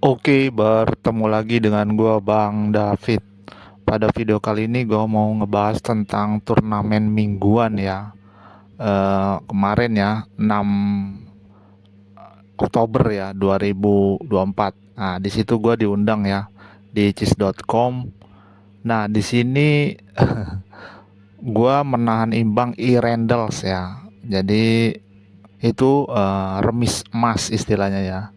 Oke, bertemu lagi dengan gua Bang David. Pada video kali ini gua mau ngebahas tentang turnamen mingguan ya. Kemarin ya, 6 Oktober ya 2024. Nah, di situ gua diundang ya di chess.com. Nah, di sini gua menahan imbang Randalls ya. Jadi itu remis emas istilahnya ya.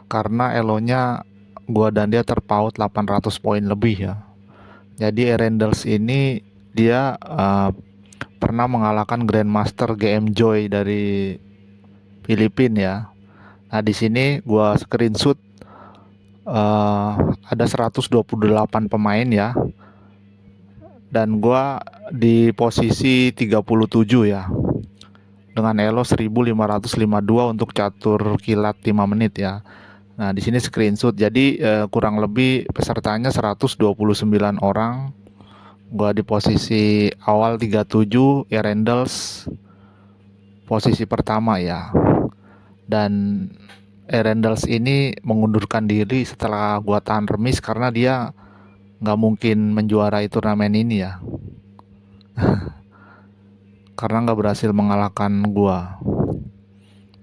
Karena elonya gua dan dia terpaut 800 poin lebih ya. Jadi Erendels ini dia pernah mengalahkan Grandmaster GM Joy dari Filipina ya. Nah, di sini gua screenshot eh, ada 128 pemain ya, dan gua di posisi 37 ya, dengan elo 1552 untuk catur kilat 5 menit ya. Nah, di sini screenshot. Jadi kurang lebih pesertanya 129 orang. Gua di posisi awal 37, Erendels posisi pertama ya. Dan Erendels ini mengundurkan diri setelah gua tahan remis karena dia nggak mungkin menjuarai turnamen ini ya, karena nggak berhasil mengalahkan gua.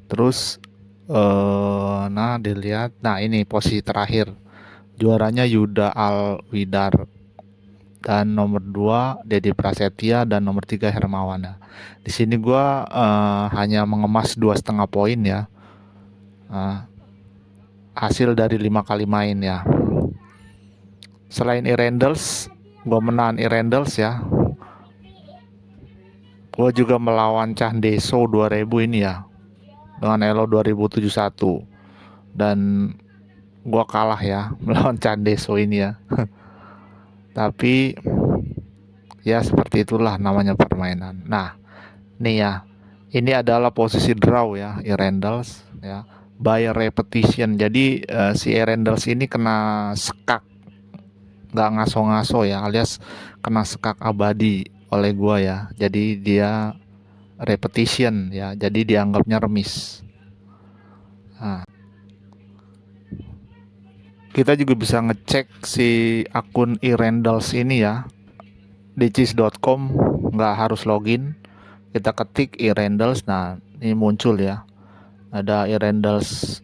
Terus nah dilihat, nah ini posisi terakhir, juaranya Yuda Alwidar, dan nomor 2 Dedi Prasetya, dan nomor 3 Hermawan. Di sini gua hanya mengemas 2,5 poin ya. Hasil dari 5 kali main ya. Selain Irendels, gua menahan Irendels ya. Gua juga melawan Cah Deso 2000 ini ya, dengan elo 2071, dan gua kalah ya melawan Cah Deso ini ya. Tapi ya seperti itulah namanya permainan. Nah, nih ya, ini adalah posisi draw ya, Irendels ya, by repetition. Jadi si Irendels ini kena sekak, nggak ngaso-ngaso ya, alias kena sekak abadi oleh gua ya. Jadi dia repetition ya, jadi dianggapnya remis. Nah, kita juga bisa ngecek si akun Irendals ini ya di chess.com, nggak harus login. Kita ketik Irendals, nah ini muncul ya, ada Irendals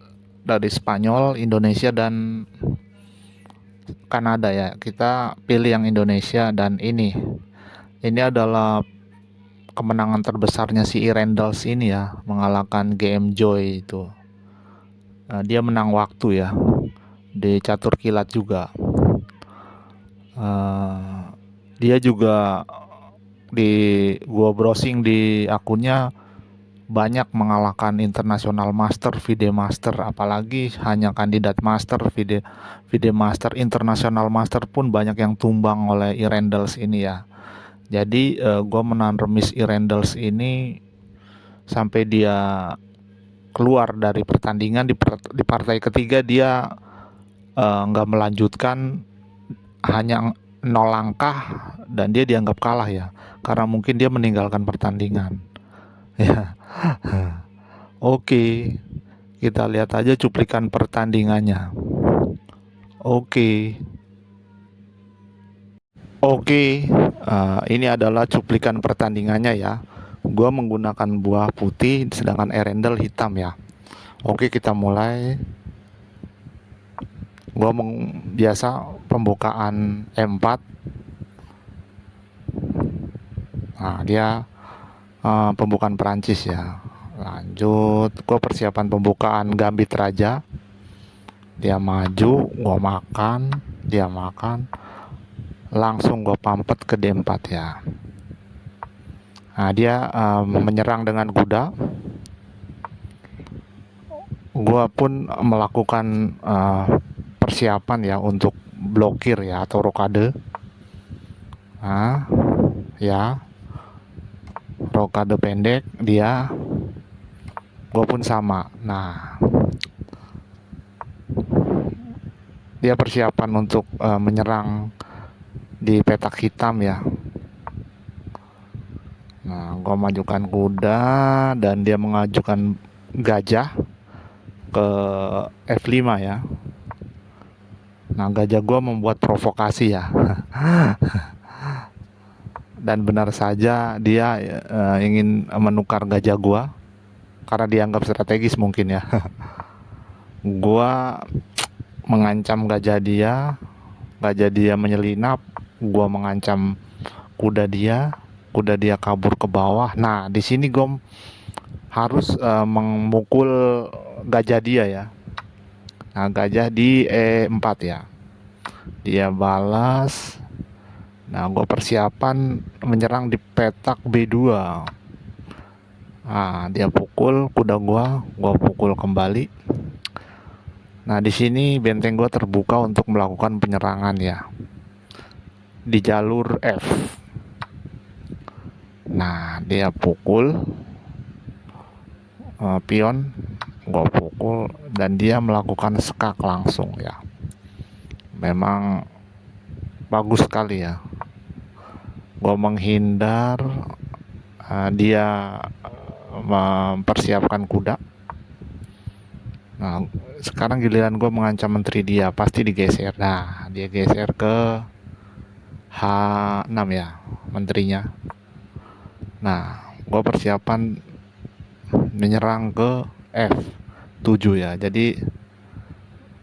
dari Spanyol, Indonesia, dan Kanada ya. Kita pilih yang Indonesia, dan ini adalah kemenangan terbesarnya si Irendals ini ya, mengalahkan GM Joy itu. Dia menang waktu ya di catur kilat juga. Uh, Dia juga di gua browsing di akunnya banyak mengalahkan internasional master, FIDE master, apalagi hanya kandidat master, FIDE master, internasional master pun banyak yang tumbang oleh Irendals ini ya. Jadi gua menahan remis Irendals ini sampai dia keluar dari pertandingan. Di partai ketiga dia nggak melanjutkan, hanya 0 langkah, dan dia dianggap kalah ya, karena mungkin dia meninggalkan pertandingan ya. Oke, kita lihat aja cuplikan pertandingannya. Oke. Oke, ini adalah cuplikan pertandingannya ya. Gua menggunakan buah putih sedangkan Erendel hitam ya. Oke, kita mulai. Biasa pembukaan E4. Nah, dia pembukaan Perancis ya. Lanjut, gue persiapan pembukaan Gambit Raja. Dia maju, gue makan, dia makan, langsung gue pampet ke D4 ya. Nah, dia menyerang dengan kuda. Gue pun melakukan persiapan ya untuk blokir ya, atau rokade. Nah, ya, rokade pendek dia. Gue pun sama. Nah, dia persiapan untuk menyerang di petak hitam ya. Nah, gue majukan kuda dan dia mengajukan gajah ke F5 ya. Nah, gajah gua membuat provokasi ya. Dan benar saja dia ingin menukar gajah gua karena dianggap strategis mungkin ya. Gua mengancam gajah dia menyelinap, gua mengancam kuda dia kabur ke bawah. Nah, di sini gua harus memukul gajah dia ya. Nah, gajah di E4 ya. Dia balas. Nah, gue persiapan menyerang di petak B2. Nah, dia pukul kuda gua pukul kembali. Nah, di sini benteng gua terbuka untuk melakukan penyerangan ya di jalur F. Nah, dia pukul pion, gua pukul dan dia melakukan skak langsung ya. Memang bagus sekali ya. Gua menghindar, dia mempersiapkan kuda. Nah, sekarang giliran gue mengancam menteri dia, pasti digeser. Nah, dia geser ke H6 ya, menterinya. Nah, gue persiapan menyerang ke F7 ya. Jadi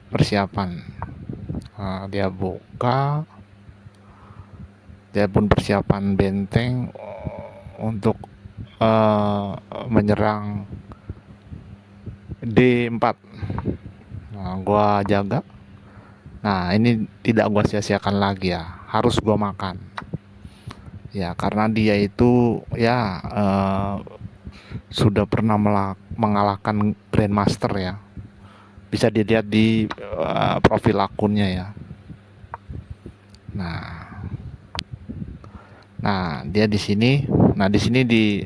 persiapan. Nah, dia buka. Dia pun persiapan benteng untuk menyerang D4. Nah, gua jaga. Nah, ini tidak gua sia-siakan lagi ya. Harus gua makan. Ya, karena dia itu ya sudah pernah mengalahkan Grandmaster ya. Bisa dilihat di profil akunnya ya. Nah, dia di sini. Nah, di sini di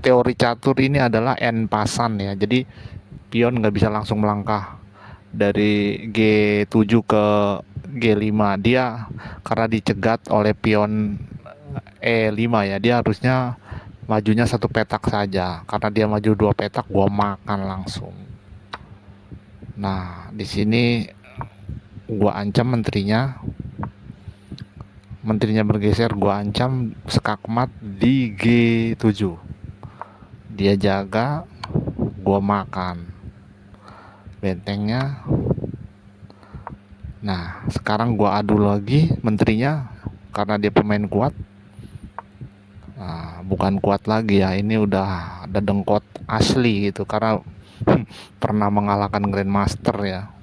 teori catur ini adalah N pasan ya. Jadi pion nggak bisa langsung melangkah dari G7 ke G5. Dia karena dicegat oleh pion E5 ya, dia harusnya majunya satu petak saja. Karena dia maju 2 petak, gua makan langsung. Nah, di sini gua ancam menterinya bergeser, gua ancam skakmat di G7. Dia jaga, gua makan bentengnya. Nah, sekarang gua adu lagi menterinya karena dia pemain kuat. Nah, bukan kuat lagi ya, ini udah ada dengkot asli gitu karena pernah mengalahkan Grandmaster ya.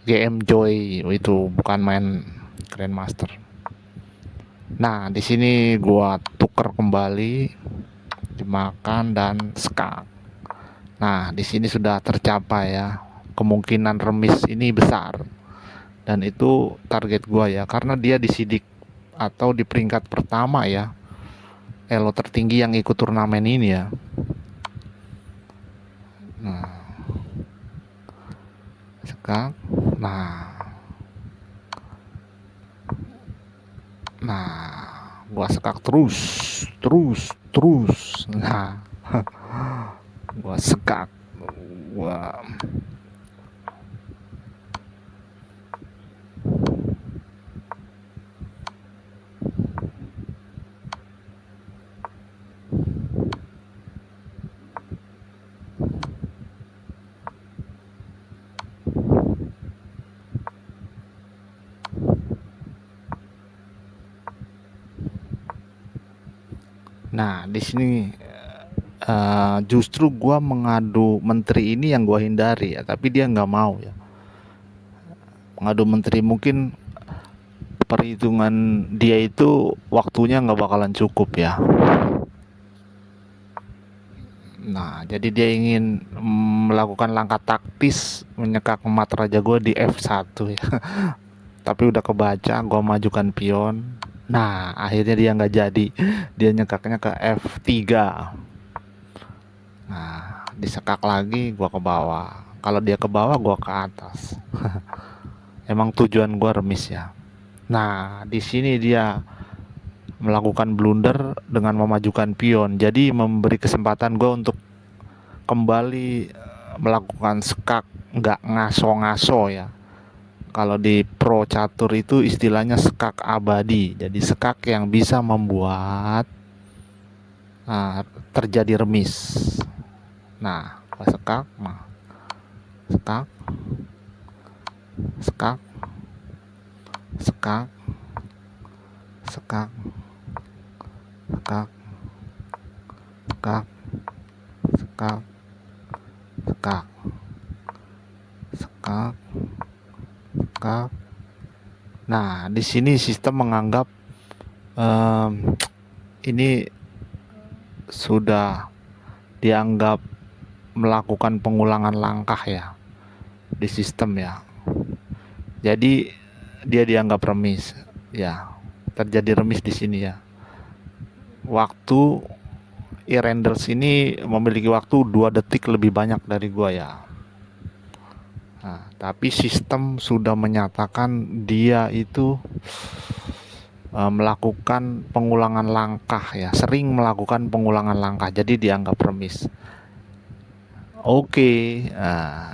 GM Joy itu bukan main Grandmaster. Nah, di sini gua tuker kembali, dimakan dan skak. Nah, di sini sudah tercapai ya. Kemungkinan remis ini besar. Dan itu target gua ya, karena dia disidik atau di peringkat pertama ya. Elo tertinggi yang ikut turnamen ini ya. Nah, skak. Nah, gua skak terus. Nah, gua skak. Gua Nah, di sini justru gua mengadu menteri ini yang gua hindari ya, tapi dia nggak mau ya. Mengadu menteri mungkin perhitungan dia itu waktunya nggak bakalan cukup ya. Nah, jadi dia ingin melakukan langkah taktis menyekak emat raja gua di F1 ya. Tapi udah kebaca, gua majukan pion. Nah, akhirnya dia nggak jadi. Dia nyekaknya ke F3. Nah, disekak lagi, gua ke bawah. Kalau dia ke bawah, gua ke atas. Emang tujuan gua remis ya. Nah, di sini dia melakukan blunder dengan memajukan pion. Jadi memberi kesempatan gua untuk kembali melakukan skak, nggak ngaso-ngaso ya. Kalau di pro catur itu istilahnya skak abadi. Jadi skak yang bisa membuat terjadi remis. Nah, skak, skak, skak, skak, skak, skak, skak, skak, skak, skak, skak. Nah, di sini sistem menganggap ini sudah dianggap melakukan pengulangan langkah ya di sistem ya. Jadi dia dianggap remis ya. Terjadi remis di sini ya. Waktu e-renders ini memiliki waktu 2 detik lebih banyak dari gua ya. Nah, tapi sistem sudah menyatakan dia itu melakukan pengulangan langkah ya, sering melakukan pengulangan langkah, jadi dianggap remis. Oke,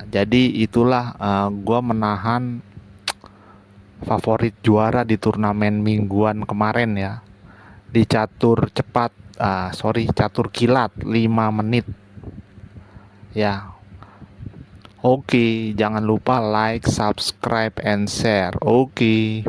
jadi itulah gua menahan favorit juara di turnamen mingguan kemarin ya, di catur cepat, catur kilat 5 menit ya. Oke, jangan lupa like, subscribe, and share. Oke.